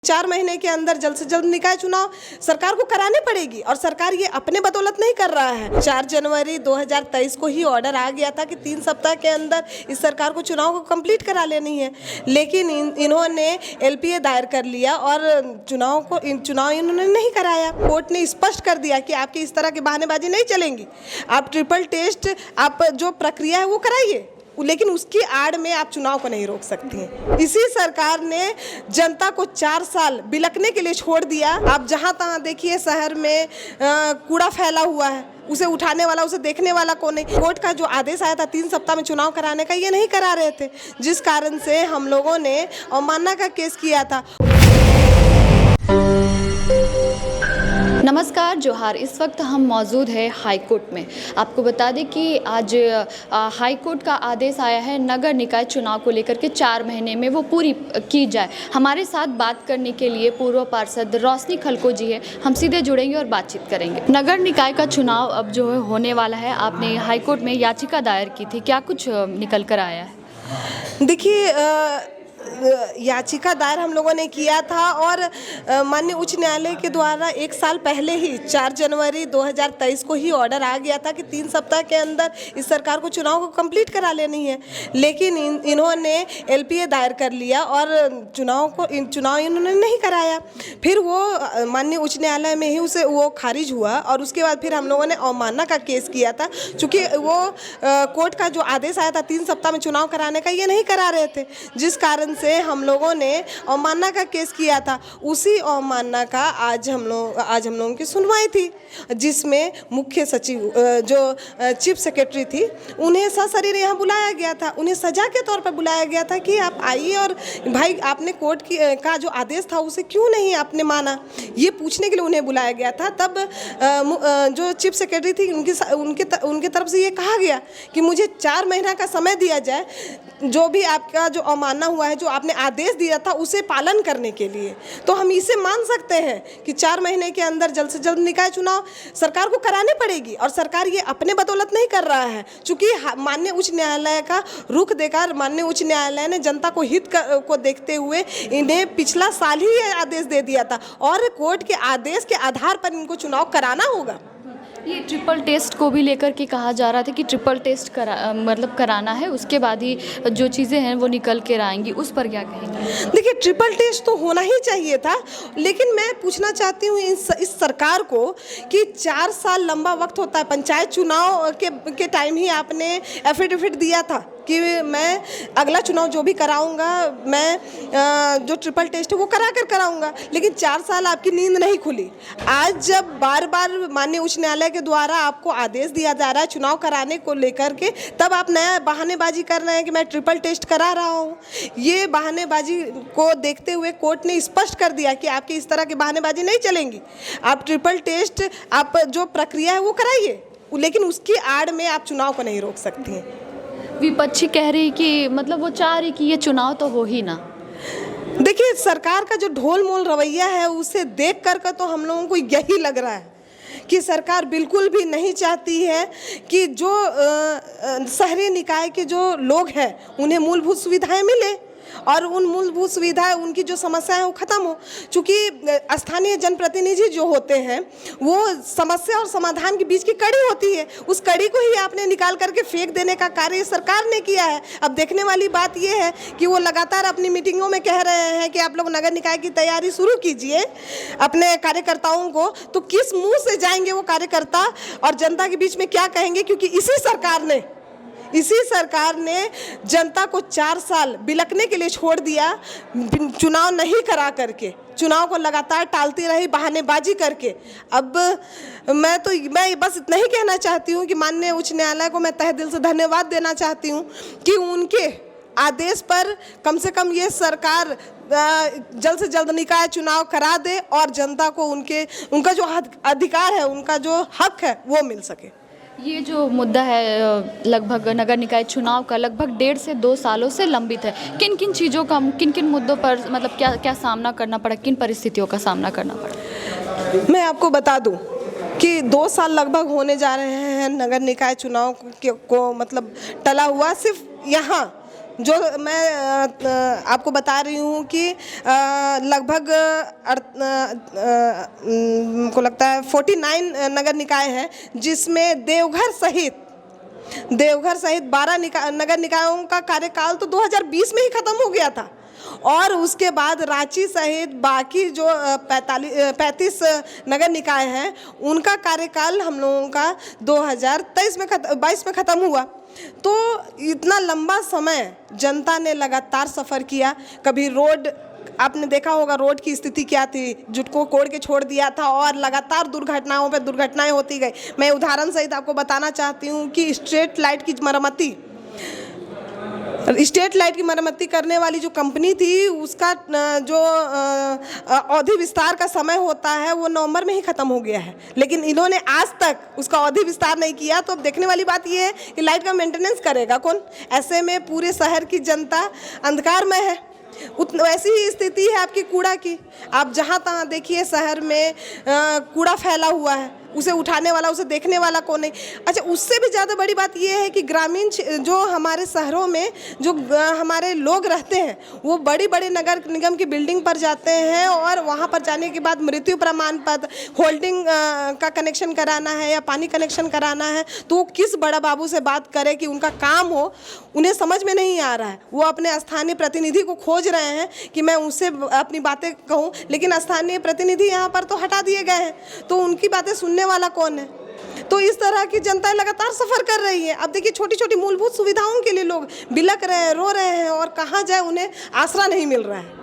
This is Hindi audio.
4 महीने के अंदर जल्द से जल्द निकाय चुनाव सरकार को कराने पड़ेगी और सरकार ये अपने बदौलत नहीं कर रहा है। 4 जनवरी 2023 को ही ऑर्डर आ गया था कि 3 सप्ताह के अंदर इस सरकार को चुनाव को कंप्लीट करा लेनी है, लेकिन इन्होंने एलपीए दायर कर लिया और चुनाव इन्होंने नहीं कराया। कोर्ट ने स्पष्ट कर दिया कि आपकी इस तरह की बहानेबाजी नहीं चलेंगी, आप ट्रिपल टेस्ट आप जो प्रक्रिया है वो कराइए, लेकिन उसकी आड़ में आप चुनाव को नहीं रोक सकती हैं। इसी सरकार ने जनता को 4 साल बिलकने के लिए छोड़ दिया। आप जहां तहां देखिए शहर में कूड़ा फैला हुआ है, उसे उठाने वाला, उसे देखने वाला कौन है। कोर्ट का जो आदेश आया था 3 सप्ताह में चुनाव कराने का, ये नहीं करा रहे थे, जिस कारण से हम लोगों ने अवमानना का केस किया था। नमस्कार, जोहार। इस वक्त हम मौजूद है हाई कोर्ट में। आपको बता दें कि आज हाई कोर्ट का आदेश आया है नगर निकाय चुनाव को लेकर के 4 महीने में वो पूरी की जाए। हमारे साथ बात करने के लिए पूर्व पार्षद रोशनी खलको जी है, हम सीधे जुड़ेंगे और बातचीत करेंगे। नगर निकाय का चुनाव अब जो है होने वाला है, आपने हाई कोर्ट में याचिका दायर की थी, क्या कुछ निकल कर आया है? देखिए, याचिका दायर हम लोगों ने किया था और माननीय उच्च न्यायालय के द्वारा 1 साल पहले ही 4 जनवरी 2023 को ही ऑर्डर आ गया था कि 3 सप्ताह के अंदर इस सरकार को चुनाव को कंप्लीट करा लेनी है, लेकिन इन्होंने एलपीए दायर कर लिया और चुनाव इन्होंने नहीं कराया। फिर वो माननीय उच्च न्यायालय में ही उसे वो खारिज हुआ और उसके बाद फिर हम लोगों ने अवमानना का केस किया था, चूँकि वो कोर्ट का जो आदेश आया था 3 सप्ताह में चुनाव कराने का, ये नहीं करा रहे थे, जिस कारण से हम लोगों ने अवमानना का केस किया था। उसी अवमानना का आज हम लोगों की सुनवाई थी, जिसमें मुख्य सचिव जो चीफ सेक्रेटरी थी, उन्हें सशरीर यहाँ बुलाया गया था। उन्हें सजा के तौर पर बुलाया गया था कि आप आइए और भाई आपने कोर्ट का जो आदेश था उसे क्यों नहीं आपने माना, ये पूछने के लिए उन्हें बुलाया गया था। तब जो चीफ सेक्रेटरी थी उनके तरफ से ये कहा गया कि मुझे 4 महीना का समय दिया जाए, जो भी आपका जो अवमानना हुआ है, जो आपने आदेश दिया था उसे पालन करने के लिए। तो हम इसे मान सकते हैं कि 4 महीने के अंदर जल्द से जल्द निकाय चुनाव सरकार को कराने पड़ेगी और सरकार ये अपने बदौलत नहीं कर रहा है, चूँकि माननीय उच्च न्यायालय का रुख देकर माननीय उच्च न्यायालय ने जनता को हित को देखते हुए इन्हें पिछला साल ही ये आदेश दे दिया था और कोर्ट के आदेश के आधार पर इनको चुनाव कराना होगा। ये ट्रिपल टेस्ट को भी लेकर के कहा जा रहा था कि ट्रिपल टेस्ट कराना है, उसके बाद ही जो चीज़ें हैं वो निकल कर आएंगी, उस पर क्या कहेंगे? देखिए, ट्रिपल टेस्ट तो होना ही चाहिए था, लेकिन मैं पूछना चाहती हूँ इस सरकार को कि 4 साल लंबा वक्त होता है। पंचायत चुनाव के टाइम ही आपने एफिडेविट दिया था कि मैं अगला चुनाव जो भी कराऊंगा, मैं जो ट्रिपल टेस्ट है वो कराऊंगा, लेकिन 4 साल आपकी नींद नहीं खुली। आज जब बार बार माननीय उच्च न्यायालय के द्वारा आपको आदेश दिया जा रहा है चुनाव कराने को लेकर के, तब आप नया बहानेबाजी कर रहे हैं कि मैं ट्रिपल टेस्ट करा रहा हूँ। ये बहानेबाजी को देखते हुए कोर्ट ने स्पष्ट कर दिया कि आपकी इस तरह की बहानेबाजी नहीं चलेंगी, आप ट्रिपल टेस्ट आप जो प्रक्रिया है वो कराइए, लेकिन उसकी आड़ में आप चुनाव को नहीं रोक सकती हैं। विपक्षी कह रही कि मतलब वो चाह रही कि ये चुनाव तो हो ही ना। देखिए, सरकार का जो ढोल मोल रवैया है उसे देख कर तो हम लोगों को यही लग रहा है कि सरकार बिल्कुल भी नहीं चाहती है कि जो शहरी निकाय के जो लोग हैं उन्हें मूलभूत सुविधाएं मिले और उन मूलभूत सुविधाएं, उनकी जो समस्या है वो ख़त्म हो। चूँकि स्थानीय जनप्रतिनिधि जो होते हैं वो समस्या और समाधान के बीच की कड़ी होती है, उस कड़ी को ही आपने निकाल करके फेंक देने का कार्य सरकार ने किया है। अब देखने वाली बात ये है कि वो लगातार अपनी मीटिंगों में कह रहे हैं कि आप लोग नगर निकाय की तैयारी शुरू कीजिए अपने कार्यकर्ताओं को, तो किस मुँह से जाएंगे वो कार्यकर्ता और जनता के बीच में क्या कहेंगे, क्योंकि इसी सरकार ने जनता को 4 साल बिलकने के लिए छोड़ दिया, चुनाव नहीं करा करके, चुनाव को लगातार टालती रही बहानेबाजी करके। अब मैं बस इतना ही कहना चाहती हूँ कि माननीय उच्च न्यायालय को मैं तहे दिल से धन्यवाद देना चाहती हूँ कि उनके आदेश पर कम से कम ये सरकार जल्द से जल्द निकाय चुनाव करा दे और जनता को उनका जो अधिकार है, उनका जो हक है वो मिल सके। ये जो मुद्दा है लगभग नगर निकाय चुनाव का लगभग 1.5 से 2 सालों से लंबित है। किन किन चीज़ों का, किन किन मुद्दों पर मतलब क्या सामना करना पड़ा, किन परिस्थितियों का सामना करना पड़ा? मैं आपको बता दूं कि 2 साल लगभग होने जा रहे हैं नगर निकाय चुनाव को मतलब टला हुआ। सिर्फ यहाँ जो मैं आपको बता रही हूँ कि लगभग को लगता है 49 नगर निकाय है, जिसमें देवघर सहित 12 नगर निकायों का कार्यकाल तो 2020 में ही खत्म हो गया था, और उसके बाद रांची सहित बाकी जो 35 नगर निकाय हैं उनका कार्यकाल हम लोगों का 2023 में 22 में ख़त्म हुआ। तो इतना लंबा समय जनता ने लगातार सफ़र किया। कभी रोड, आपने देखा होगा रोड की स्थिति क्या थी, जुटको कोड़ के छोड़ दिया था और लगातार दुर्घटनाओं पे दुर्घटनाएं होती गई। मैं उदाहरण सहित आपको बताना चाहती हूँ कि स्ट्रीट लाइट की मरम्मती करने वाली जो कंपनी थी, उसका जो अवधि विस्तार का समय होता है वो नवंबर में ही ख़त्म हो गया है, लेकिन इन्होंने आज तक उसका अवधि विस्तार नहीं किया। तो अब देखने वाली बात ये है कि लाइट का मेंटेनेंस करेगा कौन? ऐसे में पूरे शहर की जनता अंधकारमय है। वैसी ही स्थिति है आपकी कूड़ा की। आप जहाँ तहाँ देखिए शहर में कूड़ा फैला हुआ है, उसे उठाने वाला, उसे देखने वाला कौन है? अच्छा, उससे भी ज़्यादा बड़ी बात यह है कि ग्रामीण जो हमारे शहरों में जो हमारे लोग रहते हैं, वो बड़ी बड़ी नगर निगम की बिल्डिंग पर जाते हैं और वहाँ पर जाने के बाद मृत्यु प्रमाण पत्र, होल्डिंग का कनेक्शन कराना है या पानी कनेक्शन कराना है, तो वो किस बड़ा बाबू से बात करें कि उनका काम हो, उन्हें समझ में नहीं आ रहा है। वो अपने स्थानीय प्रतिनिधि को खोज रहे हैं कि मैं उससे अपनी बातें कहूँ, लेकिन स्थानीय प्रतिनिधि यहाँ पर तो हटा दिए गए हैं, तो उनकी बातें सुनने वाला कौन है? तो इस तरह की जनता लगातार सफ़र कर रही है। अब देखिए छोटी छोटी मूलभूत सुविधाओं के लिए लोग बिलख रहे हैं, रो रहे हैं, और कहाँ जाए उन्हें आसरा नहीं मिल रहा है।